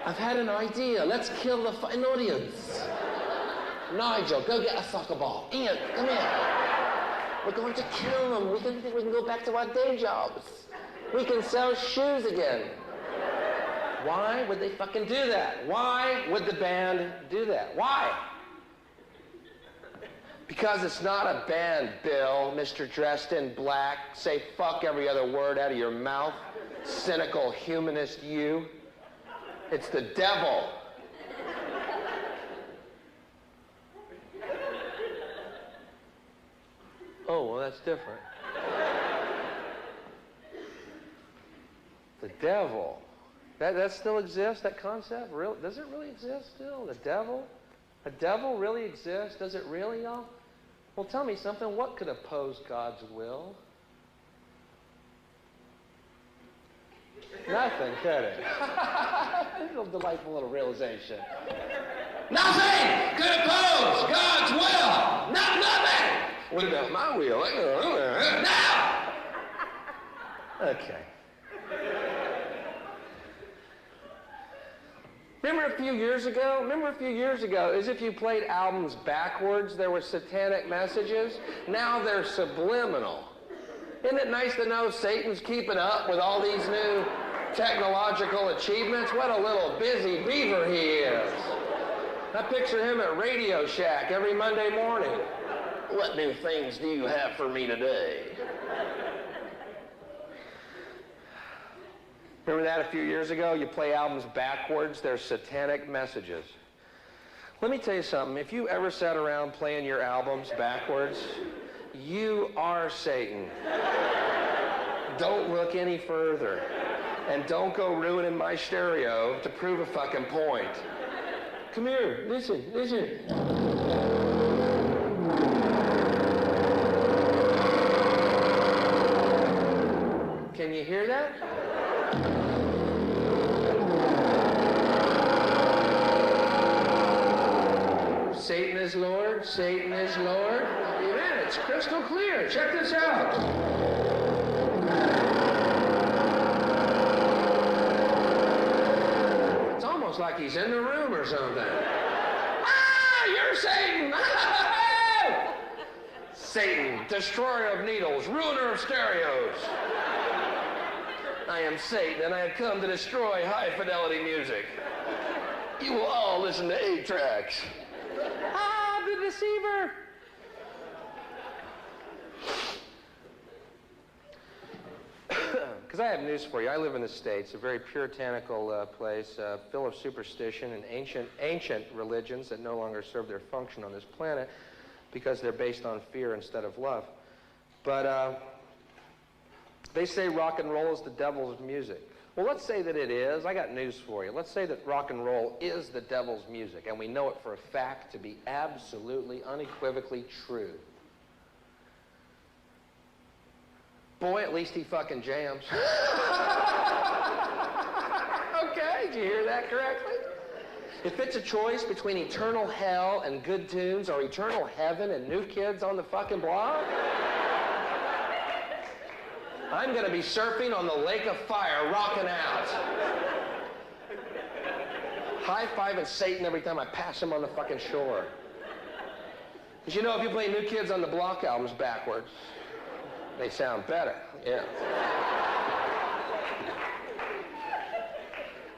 I've had an idea. Let's kill the fucking audience. Nigel, go get a soccer ball. Ian, come here. We're going to kill them. We can go back to our day jobs. We can sell shoes again. Why would they fucking do that? Why would the band do that? Why? Because it's not a band, Bill, Mr. Dressed in Black. Say fuck every other word out of your mouth. Cynical humanist you. It's the devil. Oh, well, that's different. The devil. That still exists, that concept? Does it really exist still? The devil? The devil really exists? Does it really, y'all? Well, tell me something. What could oppose God's will? Nothing, could it? It's a delightful little realization. Nothing could oppose God's will! Nothing! What about my will? No! Okay. Remember a few years ago, as if you played albums backwards, there were satanic messages? Now they're subliminal. Isn't it nice to know Satan's keeping up with all these new technological achievements? What a little busy beaver he is. I picture him at Radio Shack every Monday morning. What new things do you have for me today? Remember that a few years ago? You play albums backwards, they're satanic messages. Let me tell you something. If you ever sat around playing your albums backwards, you are Satan. Don't look any further. And don't go ruining my stereo to prove a fucking point. Come here, listen. Can you hear that? Satan is Lord, Satan is Lord. Amen, it's crystal clear. Check this out. It's almost like he's in the room or something. Ah, you're Satan! Satan, destroyer of needles, ruiner of stereos. I am Satan, and I have come to destroy high-fidelity music. You will all listen to 8 tracks. Ah, the deceiver! Because I have news for you. I live in the States, a very puritanical place, full of superstition and ancient religions that no longer serve their function on this planet because they're based on fear instead of love. But they say rock and roll is the devil's music. Well, let's say that it is. I got news for you. Let's say that rock and roll is the devil's music, and we know it for a fact to be absolutely, unequivocally true. Boy, at least he fucking jams. Okay, did you hear that correctly? If it's a choice between eternal hell and good tunes or eternal heaven and new kids on the fucking block, I'm going to be surfing on the lake of fire, rocking out. High-fiving Satan every time I pass him on the fucking shore. Because you know, if you play New Kids on the Block albums backwards, they sound better, yeah.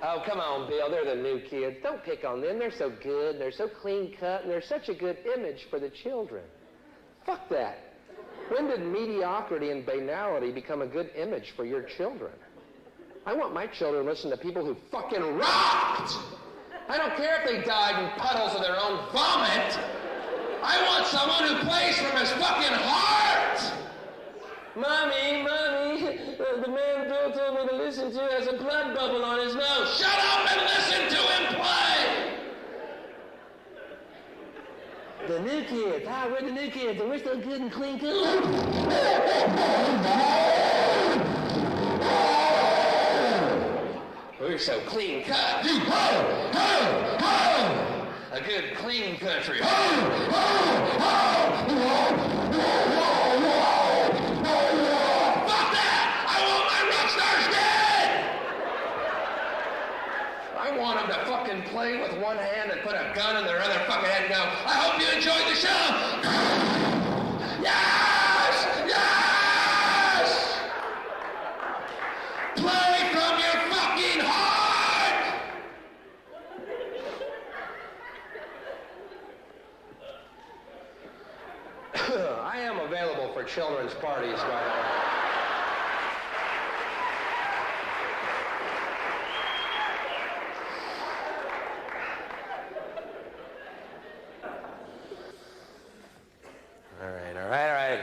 Oh, come on, Bill, they're the new kids. Don't pick on them. They're so good, they're so clean-cut, and they're such a good image for the children. Fuck that. When did mediocrity and banality become a good image for your children? I want my children to listen to people who fucking rocked! I don't care if they died in puddles of their own vomit! I want someone who plays from his fucking heart! Mommy, the man Bill told me to listen to has a blood bubble on his nose. Shut up and listen to him play! The new kids. Ah, we're the new kids, and we're so good and clean cut. We're so clean cut. A good clean country. Fuck that! I want my rock stars dead! I want them to fucking play with one hand and put a gun in their other fucking head and go, I hope you enjoyed the show! Yes! Yes! Play from your fucking heart! I am available for children's parties, by the way.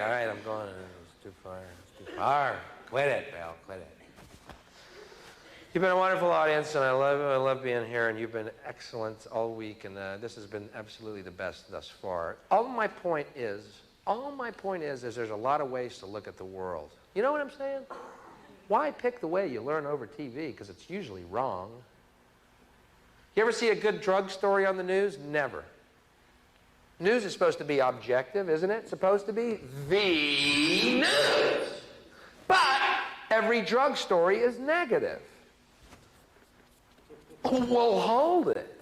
All right, I'm going. It's too far. Quit it, Bill, quit it. You've been a wonderful audience, and I love being here, and you've been excellent all week, and this has been absolutely the best thus far. All my point is there's a lot of ways to look at the world. You know what I'm saying? Why pick the way you learn over TV? Because it's usually wrong. You ever see a good drug story on the news? Never. News is supposed to be objective, isn't it? It's supposed to be the news. But every drug story is negative. Well, hold it.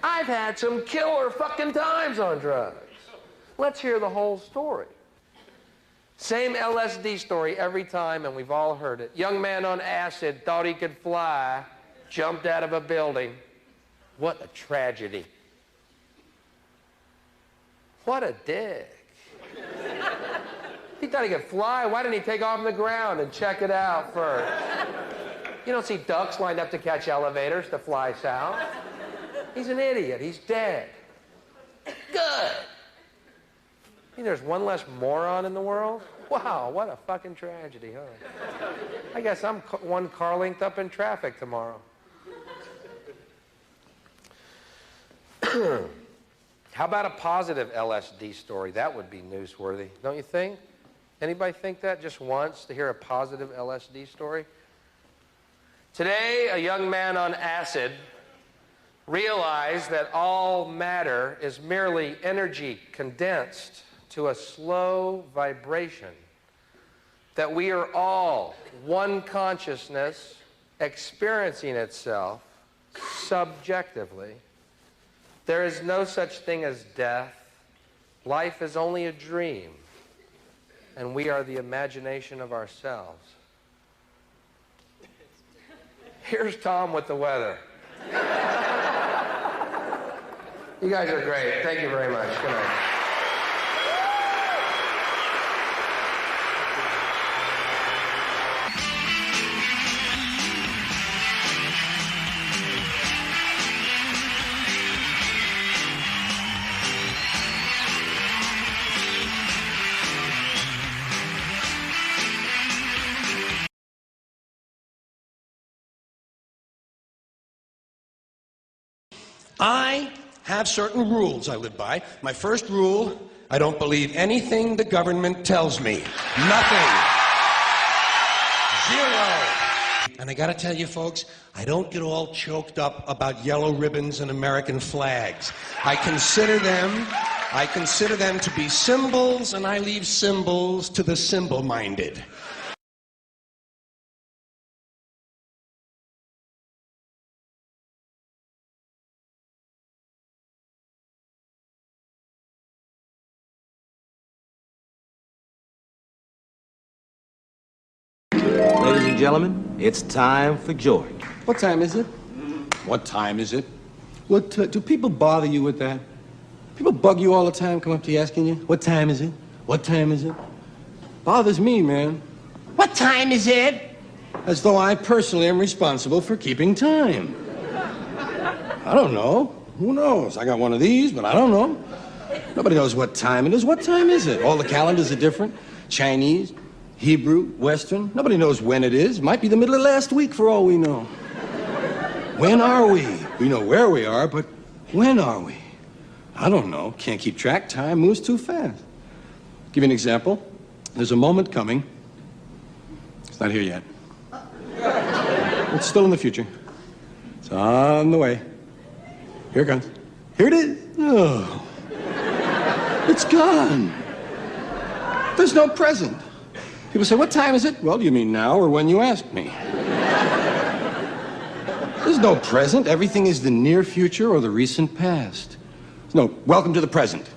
I've had some killer fucking times on drugs. Let's hear the whole story. Same LSD story every time, and we've all heard it. Young man on acid thought he could fly, jumped out of a building. What a tragedy. What a dick. He thought he could fly. Why didn't he take off on the ground and check it out first? You don't see ducks lined up to catch elevators to fly south. He's an idiot. He's dead. Good. There's one less moron in the world? Wow, what a fucking tragedy, huh? I guess I'm one car linked up in traffic tomorrow. How about a positive LSD story? That would be newsworthy, don't you think? Anybody think that just once, to hear a positive LSD story? Today, a young man on acid realized that all matter is merely energy condensed to a slow vibration, that we are all one consciousness experiencing itself subjectively. There is no such thing as death. Life is only a dream, and we are the imagination of ourselves. Here's Tom with the weather. You guys are great. Thank you very much. Good night. I have certain rules I live by. My first rule, I don't believe anything the government tells me. Nothing. Zero. And I gotta tell you folks, I don't get all choked up about yellow ribbons and American flags. I consider them to be symbols, and I leave symbols to the symbol-minded. Ladies and gentlemen, it's time for George. What time is it? What time is it? What, do people bother you with that? People bug you all the time, come up to you asking you, what time is it? What time is it? Bothers me, man. What time is it? As though I personally am responsible for keeping time. I don't know. Who knows? I got one of these, but I don't know. Nobody knows what time it is. What time is it? All the calendars are different. Chinese, Hebrew, Western. Nobody knows when it is. Might be the middle of last week for all we know. When are we? We know where we are, but when are we? I don't know. Can't keep track. Time moves too fast. Give you an example. There's a moment coming. It's not here yet. It's still in the future. It's on the way. Here it comes. Here it is. Oh. It's gone. There's no present. People say, what time is it? Well, do you mean now or when you ask me? There's no present. Everything is the near future or the recent past. There's no welcome to the present.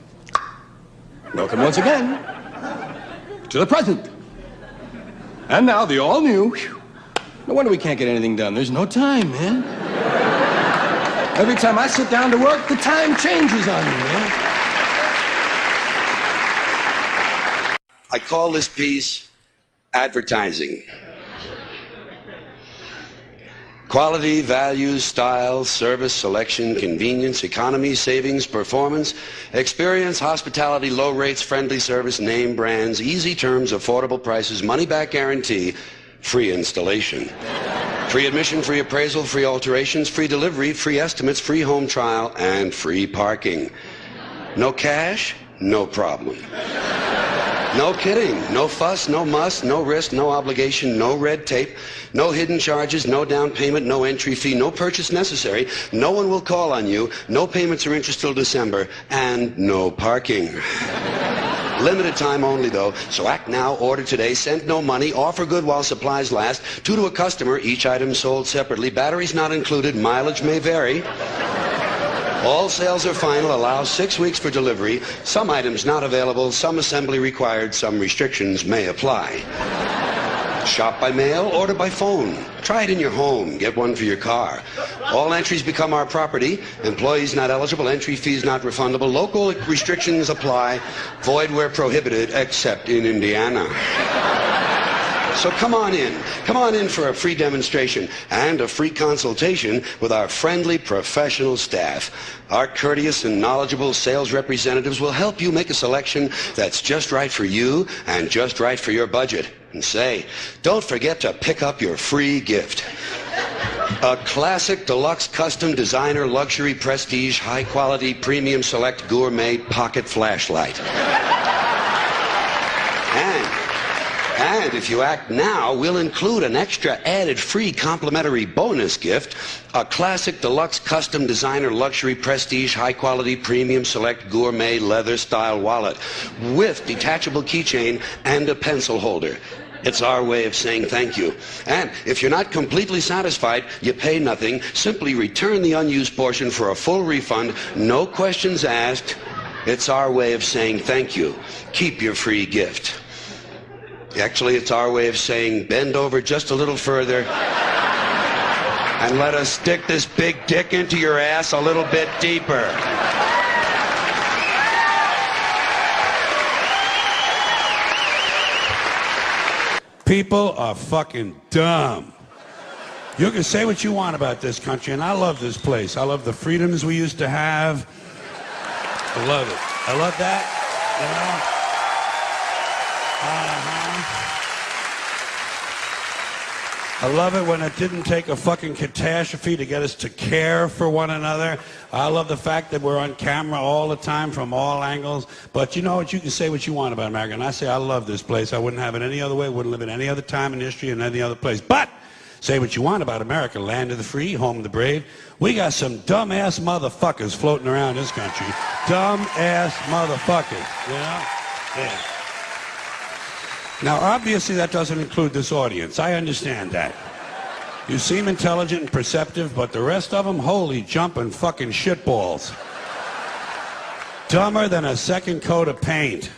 Welcome once again to the present. And now the all new. No wonder we can't get anything done. There's no time, man. Every time I sit down to work, the time changes on me, man. I call this piece advertising. Quality, values, style, service, selection, convenience, economy, savings, performance, experience, hospitality, low rates, friendly service, name brands, easy terms, affordable prices, money-back guarantee, free installation. Free admission, free appraisal, free alterations, free delivery, free estimates, free home trial, and free parking. No cash? No problem. No kidding. No fuss, no muss, no risk, no obligation, no red tape, no hidden charges, no down payment, no entry fee, no purchase necessary. No one will call on you. No payments or interest till December, and no parking. Limited time only, though, so act now, order today, send no money, offer good while supplies last, 2 to a customer, each item sold separately, batteries not included, mileage may vary. All sales are final, allows 6 weeks for delivery, some items not available, some assembly required, some restrictions may apply. Shop by mail, order by phone. Try it in your home, get one for your car. All entries become our property. Employees not eligible, entry fees not refundable. Local restrictions apply. Void where prohibited, except in Indiana. So come on in. Come on in for a free demonstration and a free consultation with our friendly professional staff. Our courteous and knowledgeable sales representatives will help you make a selection that's just right for you and just right for your budget. And say, don't forget to pick up your free gift. A classic, deluxe, custom, designer, luxury, prestige, high-quality, premium, select, gourmet pocket flashlight. And if you act now, we'll include an extra added free complimentary bonus gift, a classic, deluxe, custom, designer, luxury, prestige, high-quality, premium, select, gourmet, leather-style wallet with detachable keychain and a pencil holder. It's our way of saying thank you. And if you're not completely satisfied, you pay nothing. Simply return the unused portion for a full refund, no questions asked. It's our way of saying thank you. Keep your free gift. Actually, it's our way of saying bend over just a little further and let us stick this big dick into your ass a little bit deeper. People are fucking dumb. You can say what you want about this country, and I love this place. I love the freedoms we used to have. I love it. I love that, you know? I love it when it didn't take a fucking catastrophe to get us to care for one another. I love the fact that we're on camera all the time from all angles. But you know what? You can say what you want about America. And I say I love this place. I wouldn't have it any other way. Wouldn't live in any other time in history in any other place. But say what you want about America, land of the free, home of the brave. We got some dumb-ass motherfuckers floating around this country. Dumb-ass motherfuckers, you know? Yeah. Now, obviously, that doesn't include this audience. I understand that. You seem intelligent and perceptive, but the rest of them, holy jumping fucking shitballs. Dumber than a second coat of paint.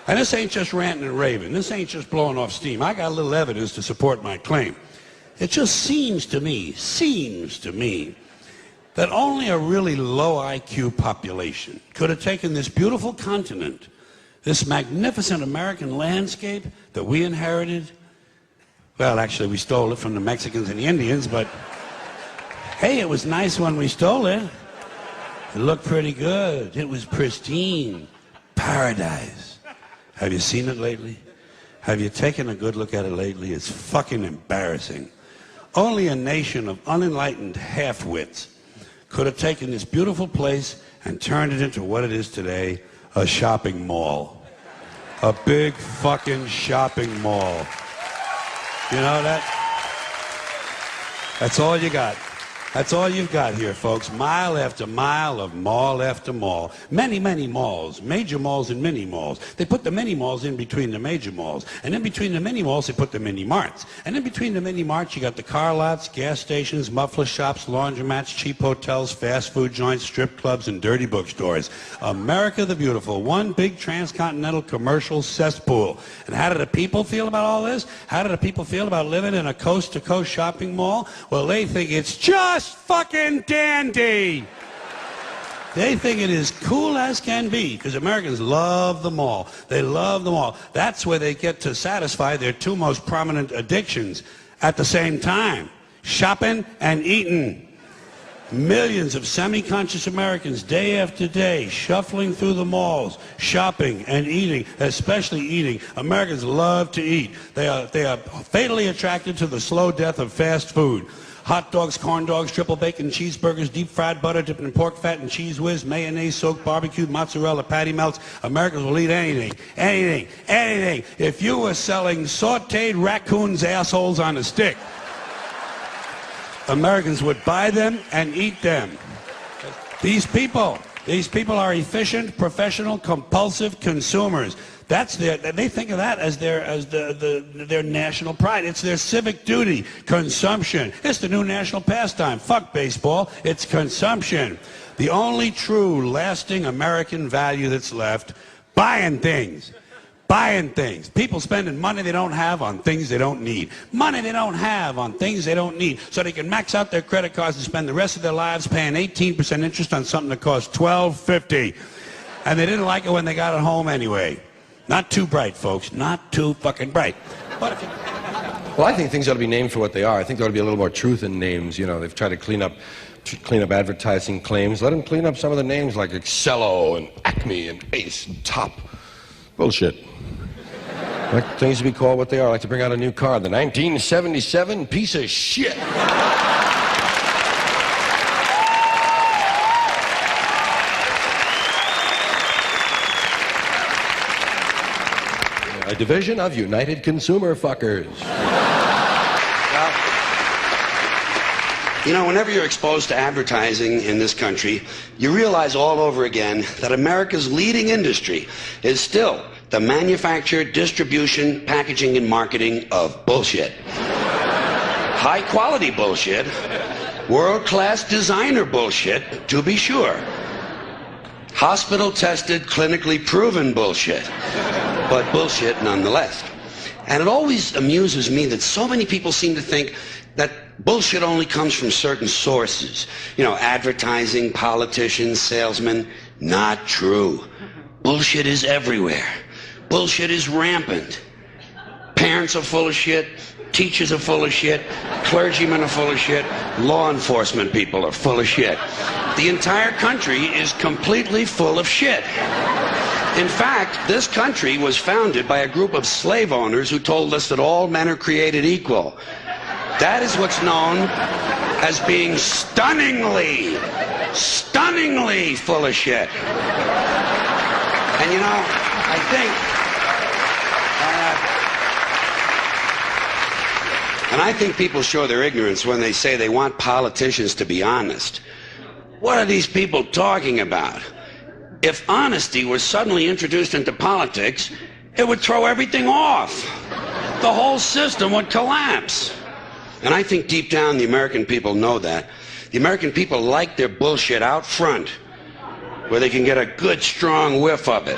And this ain't just ranting and raving. This ain't just blowing off steam. I got a little evidence to support my claim. It just seems to me, that only a really low IQ population could have taken this beautiful continent, this magnificent American landscape that we inherited. Well, actually, we stole it from the Mexicans and the Indians, but hey, it was nice when we stole it. It looked pretty good. It was pristine. Paradise. Have you seen it lately? Have you taken a good look at it lately? It's fucking embarrassing. Only a nation of unenlightened half-wits could have taken this beautiful place and turned it into what it is today, a shopping mall. A big fucking shopping mall. You know that? That's all you got. That's all you've got here, folks. Mile after mile of mall after mall. Many, many malls. Major malls and mini malls. They put the mini malls in between the major malls. And in between the mini malls, they put the mini marts. And in between the mini marts, you got the car lots, gas stations, muffler shops, laundromats, cheap hotels, fast food joints, strip clubs, and dirty bookstores. America the Beautiful. One big transcontinental commercial cesspool. And how do the people feel about all this? How do the people feel about living in a coast-to-coast shopping mall? Well, they think it's just fucking dandy. They think it is cool as can be because Americans love the mall. They love the mall. That's where they get to satisfy their two most prominent addictions at the same time: shopping and eating. Millions of semi-conscious Americans day after day shuffling through the malls, shopping and eating, especially eating. Americans love to eat. They are fatally attracted to the slow death of fast food. Hot dogs, corn dogs, triple bacon, cheeseburgers, deep fried butter dipped in pork fat and cheese whiz, mayonnaise, soaked barbecued mozzarella, patty melts. Americans will eat anything, anything, anything. If you were selling sauteed raccoons' assholes on a stick, Americans would buy them and eat them. These people are efficient, professional, compulsive consumers. They think of that as their national pride. It's their civic duty. Consumption. It's the new national pastime. Fuck baseball. It's consumption. The only true, lasting American value that's left: buying things. Buying things. People spending money they don't have on things they don't need. Money they don't have on things they don't need. So they can max out their credit cards and spend the rest of their lives paying 18% interest on something that costs $12.50. And they didn't like it when they got it home anyway. Not too bright, folks. Not too fucking bright. But if you... Well, I think things ought to be named for what they are. I think there ought to be a little more truth in names. You know, they've tried to clean up advertising claims. Let them clean up some of the names like Excello and Acme and Ace and Top. Bullshit. I like things to be called what they are. I like to bring out a new car, the 1977 piece of shit. A division of United Consumer Fuckers. You know, whenever you're exposed to advertising in this country, you realize all over again that America's leading industry is still the manufacture, distribution, packaging, and marketing of bullshit. High-quality bullshit, world-class designer bullshit, to be sure. Hospital-tested, clinically proven bullshit, but bullshit nonetheless. And it always amuses me that so many people seem to think that bullshit only comes from certain sources. You know, advertising, politicians, salesmen. Not true. Bullshit is everywhere. Bullshit is rampant. Parents are full of shit. Teachers are full of shit. Clergymen are full of shit. Law enforcement people are full of shit. The entire country is completely full of shit. In fact, this country was founded by a group of slave owners who told us that all men are created equal. That is what's known as being stunningly full of shit. And you know, I think people show their ignorance when they say they want politicians to be honest. What are these people talking about? If honesty was suddenly introduced into politics, it would throw everything off. The whole system would collapse. And I think deep down the American people know that. The American people like their bullshit out front, where they can get a good, strong whiff of it.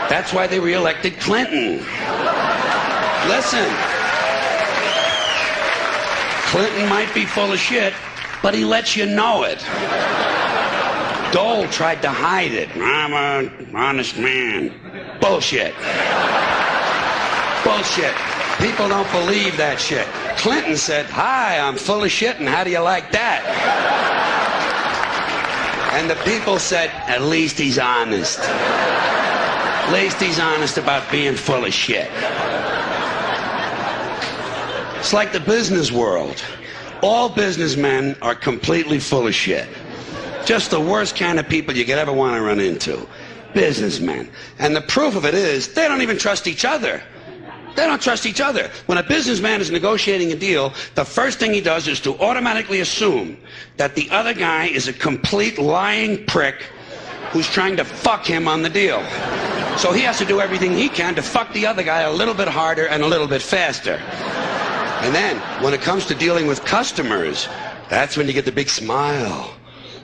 That's why they re-elected Clinton. Listen, Clinton might be full of shit, but he lets you know it. Dole tried to hide it. I'm an honest man. Bullshit. Bullshit. People don't believe that shit. Clinton said, "Hi, I'm full of shit, and how do you like that?" And the people said, "At least he's honest. At least he's honest about being full of shit." It's like the business world. All businessmen are completely full of shit. Just the worst kind of people you could ever want to run into. Businessmen. And the proof of it is, they don't even trust each other. They don't trust each other. When a businessman is negotiating a deal, the first thing he does is to automatically assume that the other guy is a complete lying prick who's trying to fuck him on the deal. So he has to do everything he can to fuck the other guy a little bit harder and a little bit faster. And then, when it comes to dealing with customers, that's when you get the big smile.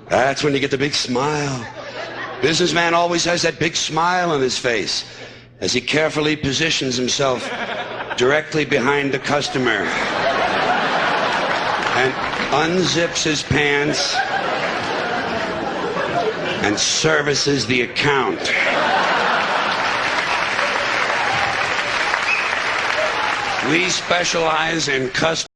That's when you get the big smile. Businessman always has that big smile on his face as he carefully positions himself directly behind the customer and unzips his pants and services the account. We specialize in customer